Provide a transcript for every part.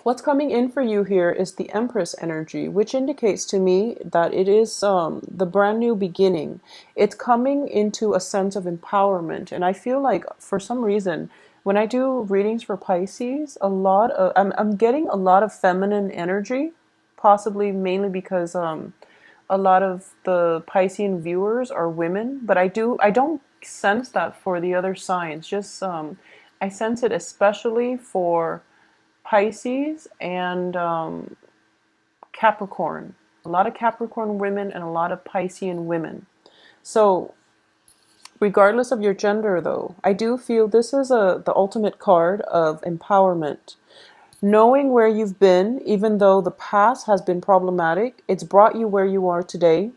What's coming in for you here is the Empress energy, which indicates to me that it is the brand new beginning. It's coming into a sense of empowerment. And I feel like for some reason, when I do readings for Pisces, I'm getting a lot of feminine energy, possibly mainly because a lot of the Piscean viewers are women, but I don't sense that for the other signs. Just I sense it especially for Pisces and Capricorn. A lot of Capricorn women and a lot of Piscean women. So, regardless of your gender, though, I do feel this is the ultimate card of empowerment. Knowing where you've been, even though the past has been problematic, it's brought you where you are today.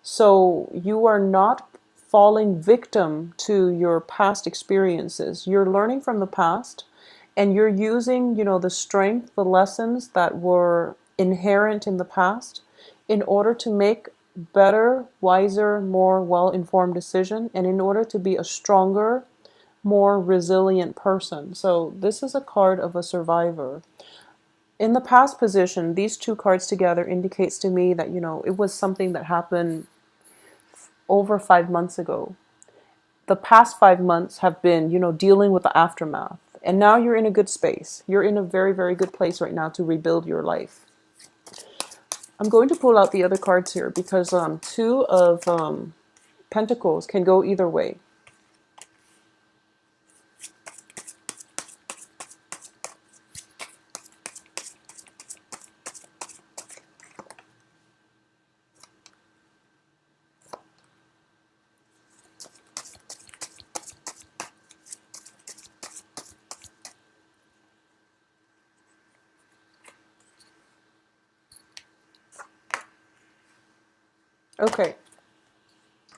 So you are not falling victim to your past experiences. You're learning from the past and you're using, the strength, the lessons that were inherent in the past in order to make better, wiser, more well-informed decision and in order to be a stronger, more resilient person. So this is a card of a survivor. In the past position, these two cards together indicates to me that, it was something that happened over 5 months ago. The past 5 months have been, dealing with the aftermath. And now you're in a good space. You're in a very, very good place right now to rebuild your life. I'm going to pull out the other cards here because two of Pentacles can go either way. Okay,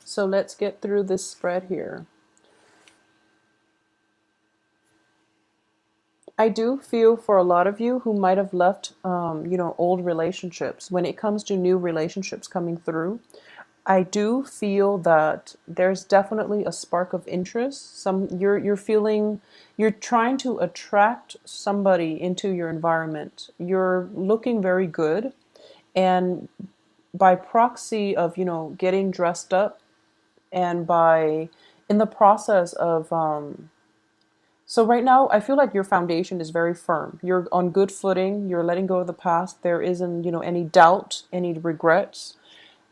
so let's get through this spread here. I do feel for a lot of you who might have left, old relationships. When it comes to new relationships coming through, I do feel that there's definitely a spark of interest. You're feeling you're trying to attract somebody into your environment. You're looking very good, and by proxy of getting dressed up, and by in the process of so right now, I feel like your foundation is very firm. You're on good footing. You're letting go of the past. There isn't, any doubt, any regrets.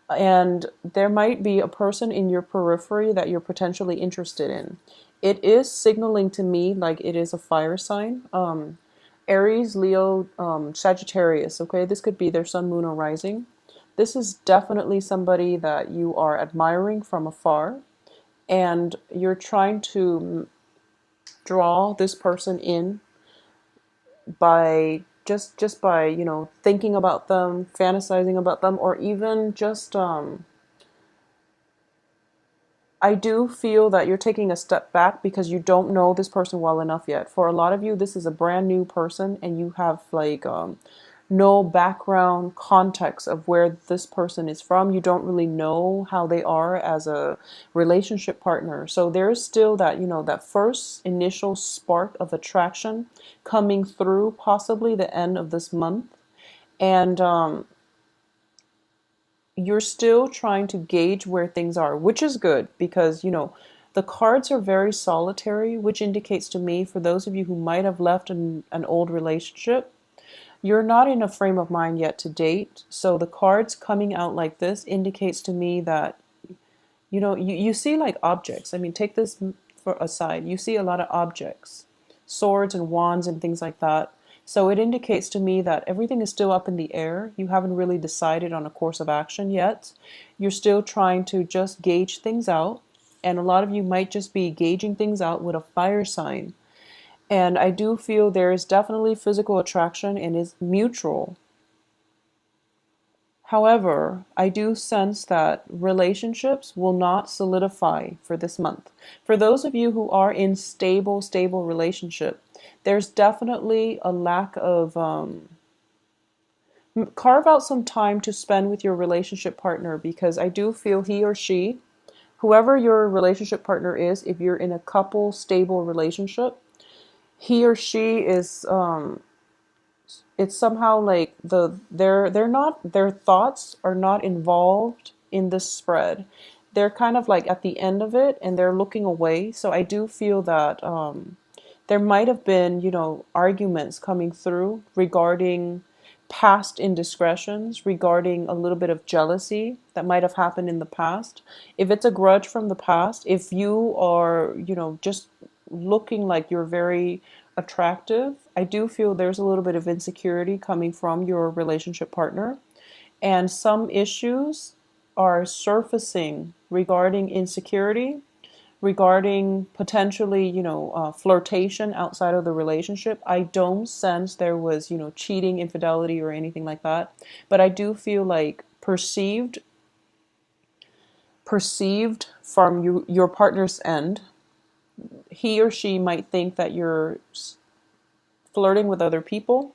And there might be a person in your periphery that you're potentially interested in. It is signaling to me like it is a fire sign. Aries, Leo, Sagittarius, okay? This could be their sun, moon, or rising. This is definitely somebody that you are admiring from afar. And you're trying to draw this person in by just by thinking about them, fantasizing about them, or even just I do feel that you're taking a step back because you don't know this person well enough yet. For a lot of you, this is a brand new person and you have like no background context of where this person is from. You don't really know how they are as a relationship partner. So there's still that, that first initial spark of attraction coming through possibly the end of this month. And you're still trying to gauge where things are, which is good because, the cards are very solitary, which indicates to me, for those of you who might have left an old relationship, you're not in a frame of mind yet to date. So the cards coming out like this indicates to me that, you see like objects. I mean, take this for aside. You see a lot of objects, swords and wands and things like that. So it indicates to me that everything is still up in the air. You haven't really decided on a course of action yet. You're still trying to just gauge things out. And a lot of you might just be gauging things out with a fire sign. And I do feel there is definitely physical attraction and is mutual. However, I do sense that relationships will not solidify for this month. For those of you who are in stable relationship, there's definitely a lack of carve out some time to spend with your relationship partner because I do feel he or she, whoever your relationship partner is, if you're in a couple stable relationship, he or she is it's somehow like they're not, their thoughts are not involved in this spread. They're kind of like at the end of it and they're looking away. So I do feel that there might have been, arguments coming through regarding past indiscretions, regarding a little bit of jealousy that might have happened in the past. If it's a grudge from the past, if you are, just looking like you're very attractive, I do feel there's a little bit of insecurity coming from your relationship partner. And some issues are surfacing regarding insecurity, regarding potentially, flirtation outside of the relationship. I don't sense there was, cheating, infidelity, or anything like that. But I do feel like perceived from your partner's end, he or she might think that you're flirting with other people.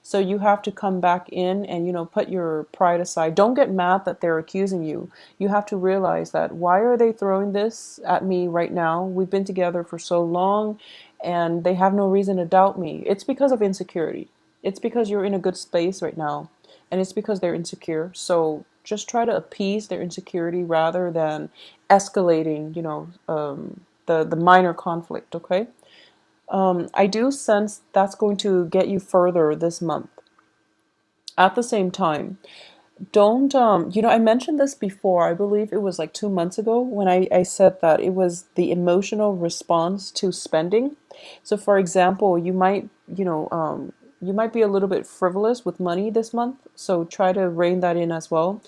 So you have to come back in and, put your pride aside. Don't get mad that they're accusing you. You have to realize that, why are they throwing this at me right now? We've been together for so long and they have no reason to doubt me. It's because of insecurity. It's because you're in a good space right now, and it's because they're insecure. So just try to appease their insecurity rather than escalating, the minor conflict, okay? I do sense that's going to get you further this month. At the same time, don't, I mentioned this before. I believe it was like 2 months ago when I said that it was the emotional response to spending. So, for example, you might be a little bit frivolous with money this month. So try to rein that in as well.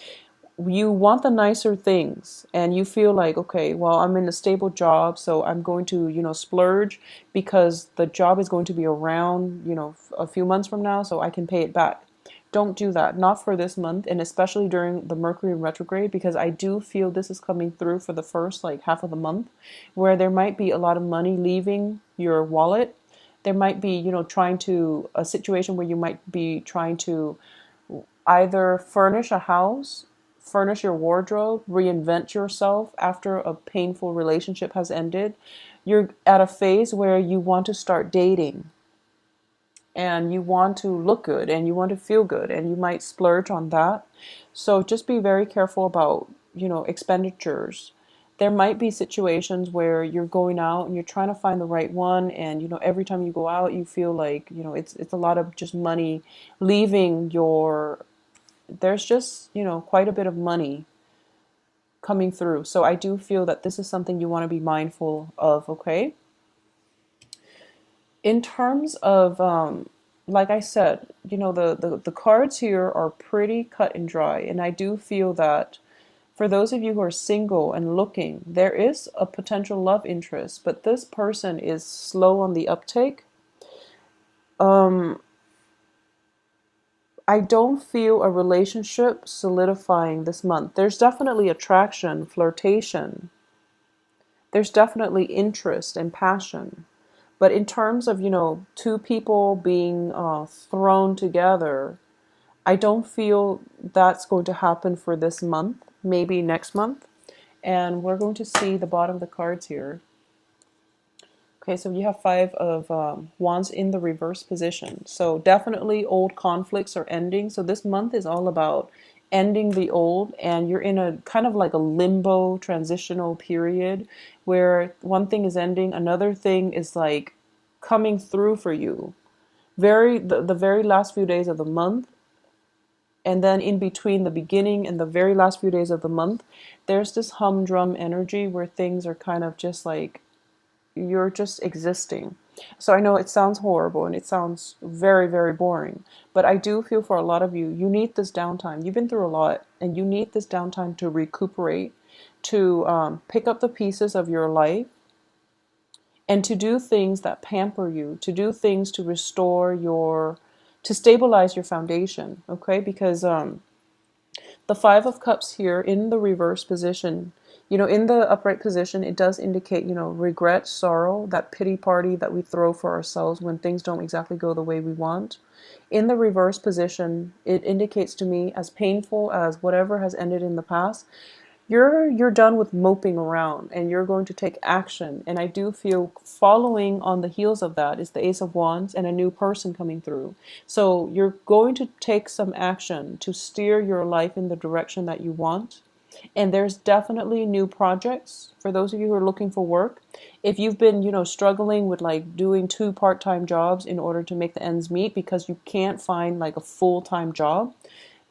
You want the nicer things and you feel like, okay, well, I'm in a stable job, so I'm going to, splurge because the job is going to be around, a few months from now, so I can pay it back. Don't do that, not for this month, and especially during the Mercury retrograde, because I do feel this is coming through for the first like half of the month, where there might be a lot of money leaving your wallet. There might be, trying to, a situation where you might be trying to either furnish a house, furnish your wardrobe, reinvent yourself after a painful relationship has ended. You're at a phase where you want to start dating and you want to look good and you want to feel good and you might splurge on that. So just be very careful about, expenditures. There might be situations where you're going out and you're trying to find the right one, and every time you go out you feel like, it's a lot of just money leaving your, there's just, quite a bit of money coming through. So I do feel that this is something you want to be mindful of, okay? In terms of, like I said, the cards here are pretty cut and dry. And I do feel that for those of you who are single and looking, there is a potential love interest, but this person is slow on the uptake. I don't feel a relationship solidifying this month. There's definitely attraction, flirtation. There's definitely interest and passion. But in terms of, two people being thrown together, I don't feel that's going to happen for this month, maybe next month. And we're going to see the bottom of the cards here. Okay, so you have Five of Wands in the reverse position. So definitely old conflicts are ending. So this month is all about ending the old, and you're in a kind of like a limbo transitional period where one thing is ending, another thing is like coming through for you. The very last few days of the month, and then in between the beginning and the very last few days of the month, there's this humdrum energy where things are kind of just like, you're just existing. So I know it sounds horrible and it sounds very, very boring, but I do feel for a lot of you, you need this downtime. You've been through a lot and you need this downtime to recuperate, to pick up the pieces of your life and to do things that pamper you, to do things to restore your, to stabilize your foundation, okay? Because the Five of Cups here in the reverse position, in the upright position, it does indicate, regret, sorrow, that pity party that we throw for ourselves when things don't exactly go the way we want. In the reverse position, it indicates to me, as painful as whatever has ended in the past, you're done with moping around and you're going to take action. And I do feel following on the heels of that is the Ace of Wands and a new person coming through. So you're going to take some action to steer your life in the direction that you want. And there's definitely new projects for those of you who are looking for work. If you've been, struggling with like doing two part-time jobs in order to make the ends meet because you can't find like a full-time job,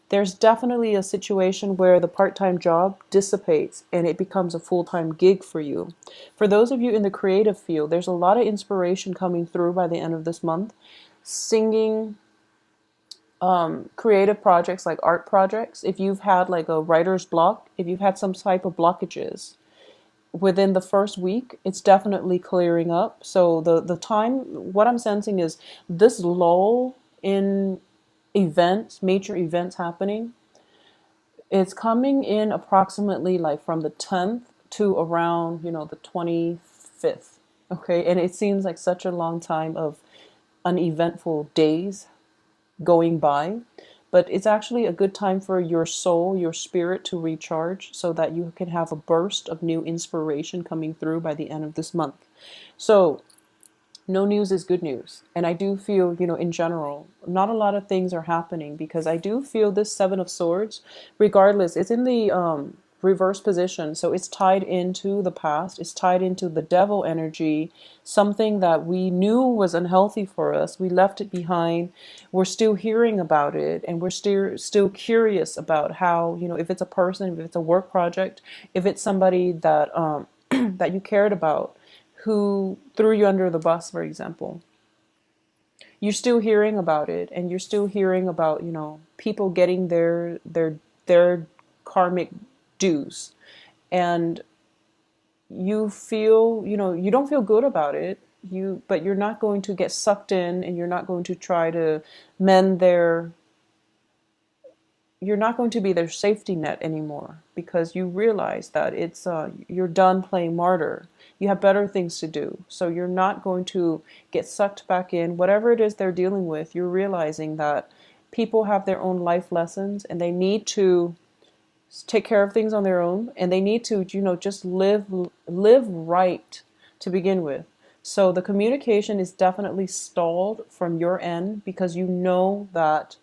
there's definitely a situation where the part-time job dissipates and it becomes a full-time gig for you. For those of you in the creative field, there's a lot of inspiration coming through by the end of this month. Singing, creative projects like art projects. If you've had like a writer's block, if you've had some type of blockages within the first week, it's definitely clearing up. So the time, what I'm sensing is this lull in events, major events happening, it's coming in approximately like from the 10th to around, the 25th. Okay. And it seems like such a long time of uneventful days going by. But it's actually a good time for your soul, your spirit to recharge so that you can have a burst of new inspiration coming through by the end of this month. So no news is good news. And I do feel, in general, not a lot of things are happening because I do feel this Seven of Swords, regardless, it's in the reverse position. So it's tied into the past. It's tied into the devil energy, something that we knew was unhealthy for us. We left it behind. We're still hearing about it and we're still curious about how, if it's a person, if it's a work project, if it's somebody that, that you cared about, who threw you under the bus, for example. You're still hearing about it, and you're still hearing about, people getting their karmic dues. And you feel, you don't feel good about it. But you're not going to get sucked in, and you're not going to try to mend their you're not going to be their safety net anymore because you realize that it's you're done playing martyr. You have better things to do. So you're not going to get sucked back in. Whatever it is they're dealing with, you're realizing that people have their own life lessons and they need to take care of things on their own, and they need to, just live right to begin with. So the communication is definitely stalled from your end because you know that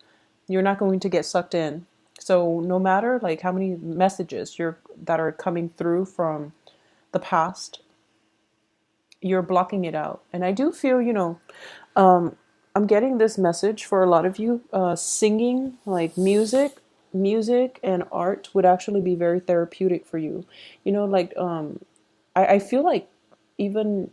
you're not going to get sucked in. So no matter like how many messages that are coming through from the past, you're blocking it out. And I do feel, um, I'm getting this message for a lot of you. Singing, like music and art would actually be very therapeutic for you. Like I feel like even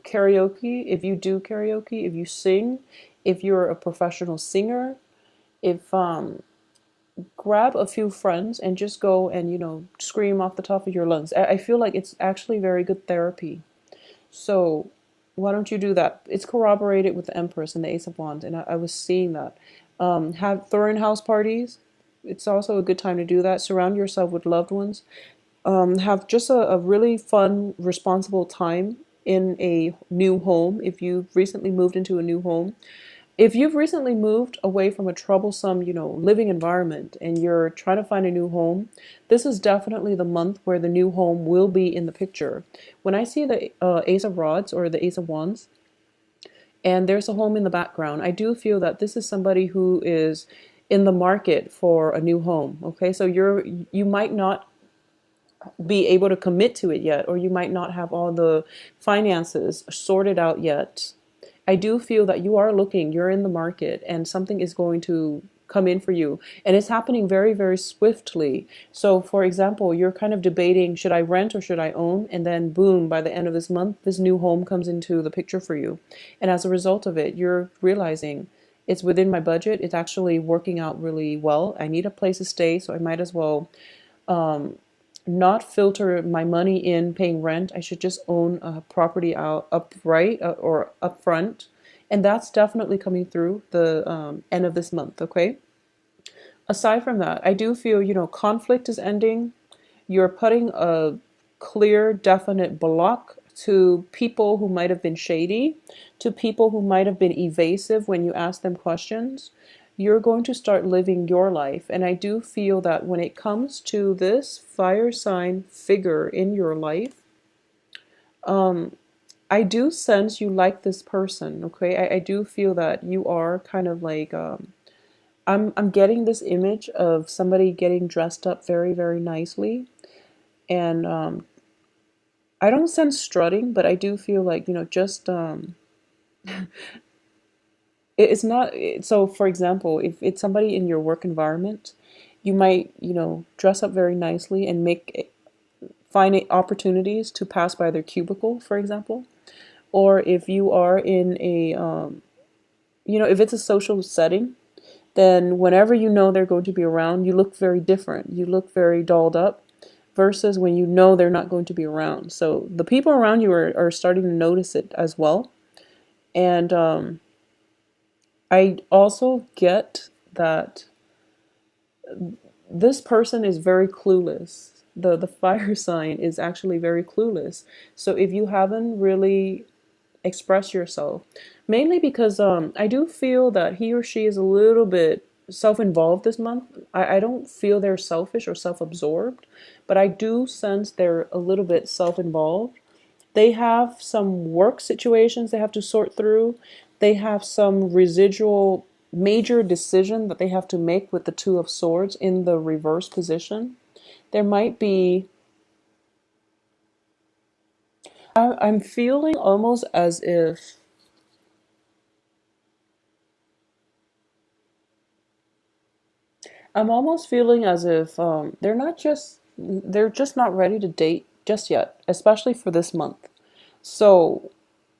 karaoke, if you do karaoke, if you sing, if you're a professional singer, if grab a few friends and just go and scream off the top of your lungs. I feel like it's actually very good therapy. So why don't you do that? It's corroborated with the Empress and the Ace of Wands, and I was seeing that. Have throwing house parties. It's also a good time to do that. Surround yourself with loved ones. Have just a really fun, responsible time in a new home if you've recently moved into a new home. If you've recently moved away from a troublesome, living environment and you're trying to find a new home, this is definitely the month where the new home will be in the picture. When I see the Ace of Rods or the Ace of Wands, and there's a home in the background, I do feel that this is somebody who is in the market for a new home. Okay, so you might not be able to commit to it yet, or you might not have all the finances sorted out yet. I do feel that you are looking, you're in the market, and something is going to come in for you. And it's happening very, very swiftly. So, for example, you're kind of debating, should I rent or should I own? And then, boom, by the end of this month, this new home comes into the picture for you. And as a result of it, you're realizing it's within my budget. It's actually working out really well. I need a place to stay, so I might as well not filter my money in paying rent. I should just own a property out upright or upfront. And that's definitely coming through the end of this month, okay? Aside from that, I do feel, conflict is ending. You're putting a clear, definite block to people who might have been shady, to people who might have been evasive when you ask them questions. You're going to start living your life. And I do feel that when it comes to this fire sign figure in your life, I do sense you like this person, okay? I do feel that you are kind of like, I'm getting this image of somebody getting dressed up very, very nicely. And I don't sense strutting, but I do feel like, just it's not so for example, if it's somebody in your work environment, you might, dress up very nicely and find opportunities to pass by their cubicle, for example. Or if you are in a if it's a social setting, then whenever you know they're going to be around, you look very different. You look very dolled up versus when you know they're not going to be around. So the people around you are starting to notice it as well. And I also get that this person is very clueless. The fire sign is actually very clueless. So if you haven't really expressed yourself, mainly because I do feel that he or she is a little bit self-involved this month. I don't feel they're selfish or self-absorbed, but I do sense they're a little bit self-involved. They have some work situations they have to sort through. They have some residual major decision that they have to make with the Two of Swords in the reverse position. There might be, I'm feeling almost as if, I'm almost feeling as if they're just not ready to date just yet, especially for this month. So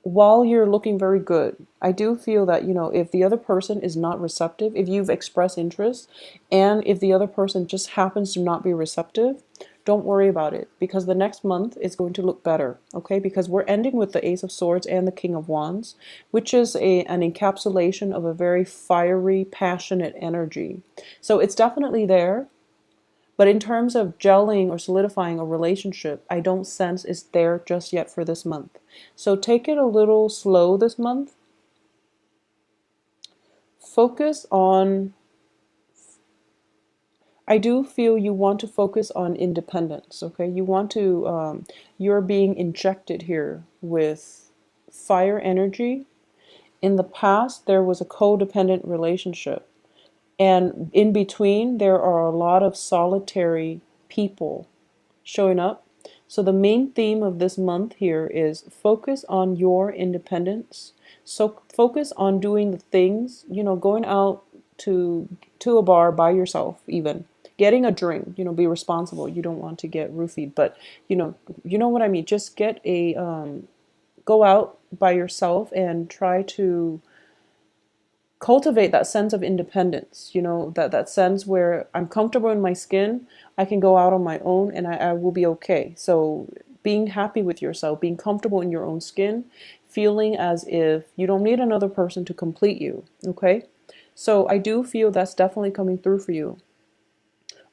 while you're looking very good, I do feel that, if the other person is not receptive, if you've expressed interest, and if the other person just happens to not be receptive, don't worry about it because the next month is going to look better, okay? Because we're ending with the Ace of Swords and the King of Wands, which is an encapsulation of a very fiery, passionate energy. So it's definitely there. But in terms of gelling or solidifying a relationship, I don't sense it's there just yet for this month. So take it a little slow this month. Focus on, I do feel you want to focus on independence, okay? You're being injected here with fire energy. In the past, there was a codependent relationship. And in between, there are a lot of solitary people showing up. So the main theme of this month here is focus on your independence. So focus on doing the things, going out to a bar by yourself, even getting a drink, be responsible. You don't want to get roofied, but you know what I mean. Just get a go out by yourself and try to cultivate that sense of independence, that sense where I'm comfortable in my skin, I can go out on my own and I will be okay. So being happy with yourself, being comfortable in your own skin, feeling as if you don't need another person to complete you, okay? So I do feel that's definitely coming through for you.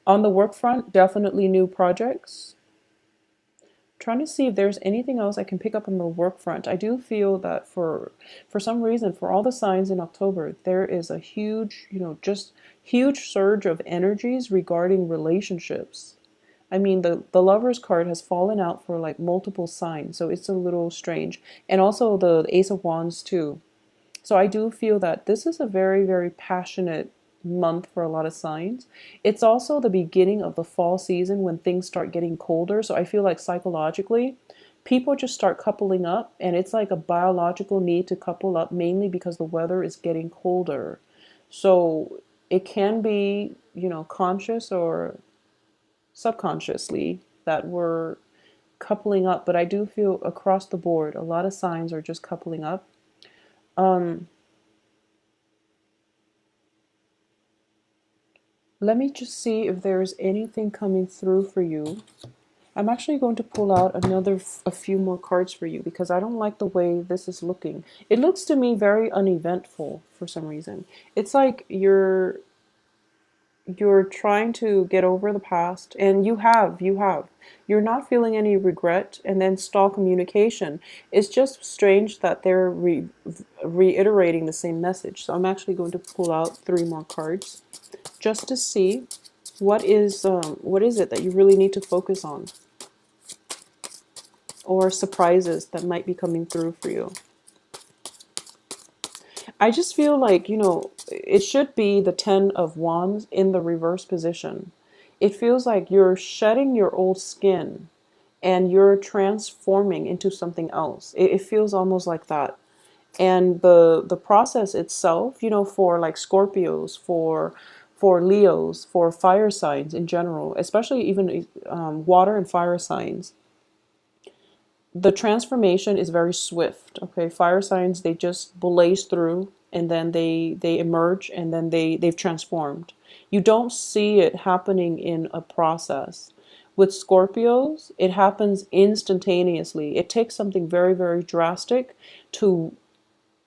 On the work front, definitely new projects. Trying to see if there's anything else I can pick up on the work front. I do feel that for some reason, for all the signs in October, there is a huge, just huge surge of energies regarding relationships. I mean, the Lovers card has fallen out for like multiple signs, so it's a little strange. And also the Ace of Wands too. So I do feel that this is a very, very passionate month for a lot of signs. It's also the beginning of the fall season when things start getting colder. So I feel like psychologically, people just start coupling up, and it's like a biological need to couple up mainly because the weather is getting colder. So it can be, conscious or subconsciously that we're coupling up, but I do feel across the board, a lot of signs are just coupling up. Um, Let me just see if there's anything coming through for you. I'm actually going to pull out a few more cards for you because I don't like the way this is looking. It looks to me very uneventful for some reason. It's like You're trying to get over the past, and you have. You're not feeling any regret, and then stall communication. It's just strange that they're reiterating the same message. So I'm actually going to pull out three more cards just to see what is it that you really need to focus on, or surprises that might be coming through for you. I just feel like, it should be the 10 of Wands in the reverse position. It feels like you're shedding your old skin and you're transforming into something else. It feels almost like that. And the process itself, for like Scorpios, for Leos, for fire signs in general, especially even water and fire signs, the transformation is very swift. Okay, fire signs, they just blaze through, and then they emerge, and then they've transformed. You don't see it happening in a process. With Scorpios, it happens instantaneously. It takes something very, very drastic to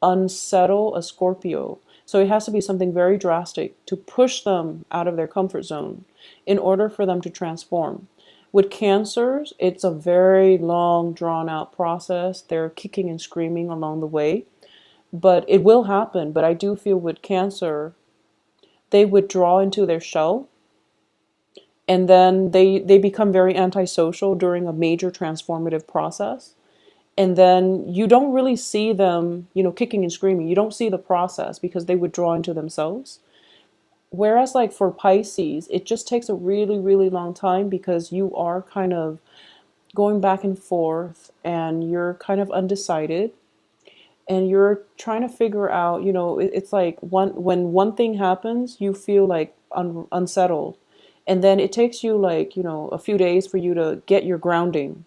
unsettle a Scorpio. So it has to be something very drastic to push them out of their comfort zone in order for them to transform. With Cancers, it's a very long, drawn out process. They're kicking and screaming along the way, but it will happen. But I do feel with Cancer, they withdraw into their shell, and then they become very antisocial during a major transformative process. And then you don't really see them, kicking and screaming. You don't see the process because they withdraw into themselves. Whereas, like for Pisces, it just takes a really, really long time because you are kind of going back and forth, and you're kind of undecided, and you're trying to figure out, it's like when one thing happens, you feel like unsettled. And then it takes you like, a few days for you to get your grounding.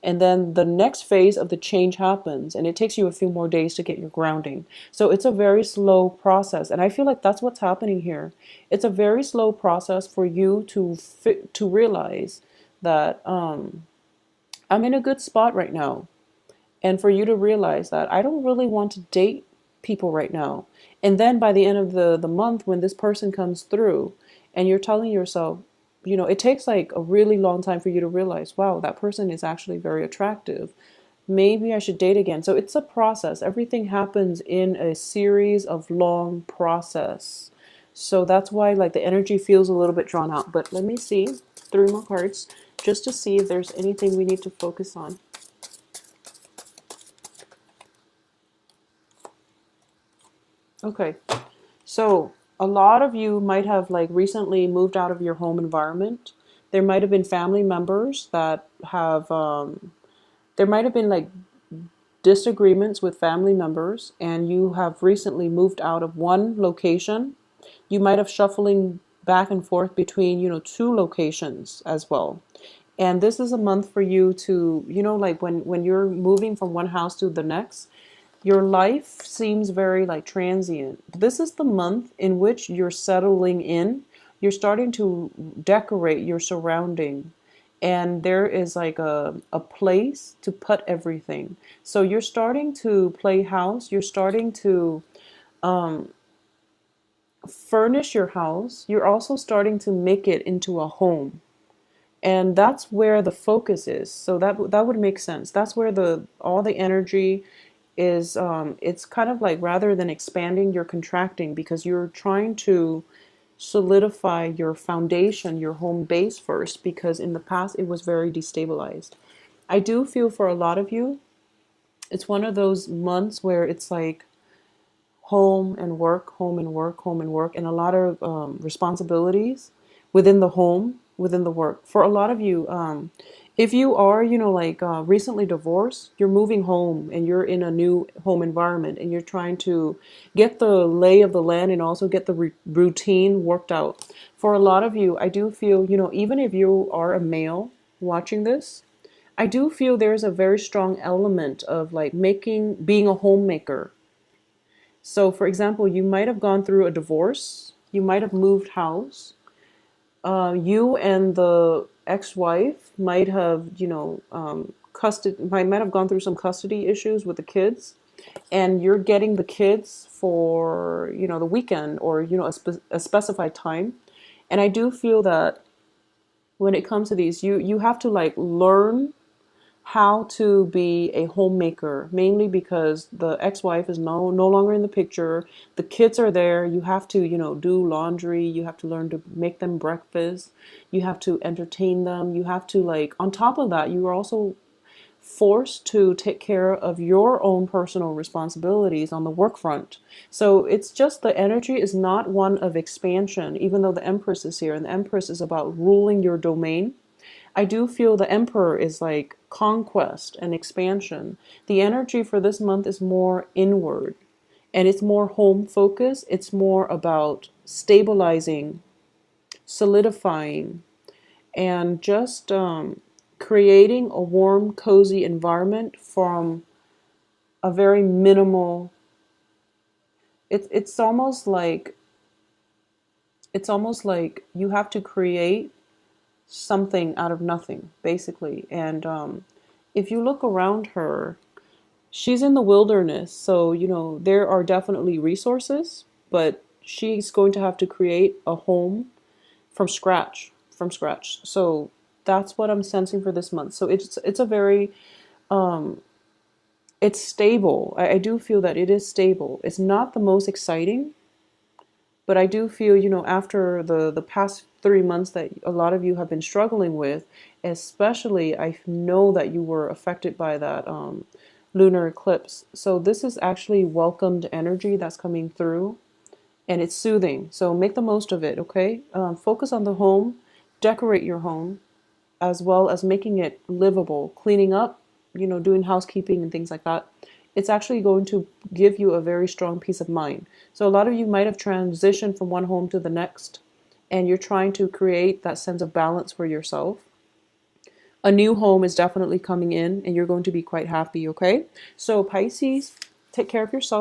And then the next phase of the change happens, and it takes you a few more days to get your grounding. So it's a very slow process. And I feel like that's what's happening here. It's a very slow process for you to realize that I'm in a good spot right now. And for you to realize that I don't really want to date people right now. And then by the end of the month, when this person comes through, and you're telling yourself, it takes like a really long time for you to realize, wow, that person is actually very attractive. Maybe I should date again. So it's a process. Everything happens in a series of long process. So that's why like the energy feels a little bit drawn out. But let me see three more cards just to see if there's anything we need to focus on. Okay, so a lot of you might have like recently moved out of your home environment. There might have been family members that have, there might have been like disagreements with family members, and you have recently moved out of one location. You might have shuffling back and forth between, two locations as well. And this is a month for you to, like when you're moving from one house to the next, your life seems very like transient. This is the month in which you're settling in. You're starting to decorate your surrounding. And there is like a place to put everything. So you're starting to play house. You're starting to furnish your house. You're also starting to make it into a home. And that's where the focus is. So that would make sense. That's where the all the energy is. It's kind of like, rather than expanding, you're contracting because you're trying to solidify your foundation, your home base first, because in the past it was very destabilized. I do feel for a lot of you, it's one of those months where it's like home and work, home and work, home and work, and a lot of responsibilities within the home, within the work. For a lot of you, if you are, like recently divorced, you're moving home and you're in a new home environment, and you're trying to get the lay of the land and also get the routine worked out. For a lot of you, I do feel, even if you are a male watching this, I do feel there's a very strong element of like being a homemaker. So, for example, you might have gone through a divorce, you might have moved house, you and the ex-wife might have, might have gone through some custody issues with the kids, and you're getting the kids for, the weekend, or, a specified time. And I do feel that when it comes to these, you have to like learn how to be a homemaker, mainly because the ex-wife is no longer in the picture. The kids are there. You have to, do laundry. You have to learn to make them breakfast. You have to entertain them. You have to like, on top of that, you are also forced to take care of your own personal responsibilities on the work front. So it's just the energy is not one of expansion, even though the Empress is here, and the Empress is about ruling your domain. I do feel the Emperor is like conquest and expansion. The energy for this month is more inward and it's more home focused. It's more about stabilizing, solidifying, and just creating a warm, cozy environment from a very minimal. It's almost like you have to create something out of nothing, basically. And if you look around her, she's in the wilderness, so there are definitely resources, but she's going to have to create a home from scratch, So that's what I'm sensing for this month. So it's a very it's stable. I do feel that it is stable. It's not the most exciting, but I do feel, after the past 3 months that a lot of you have been struggling with, especially I know that you were affected by that lunar eclipse. So this is actually welcomed energy that's coming through, and it's soothing. So make the most of it, okay? Focus on the home, decorate your home, as well as making it livable, cleaning up, doing housekeeping and things like that. It's actually going to give you a very strong peace of mind. So a lot of you might have transitioned from one home to the next, and you're trying to create that sense of balance for yourself. A new home is definitely coming in, and you're going to be quite happy, okay? So Pisces, take care of yourself.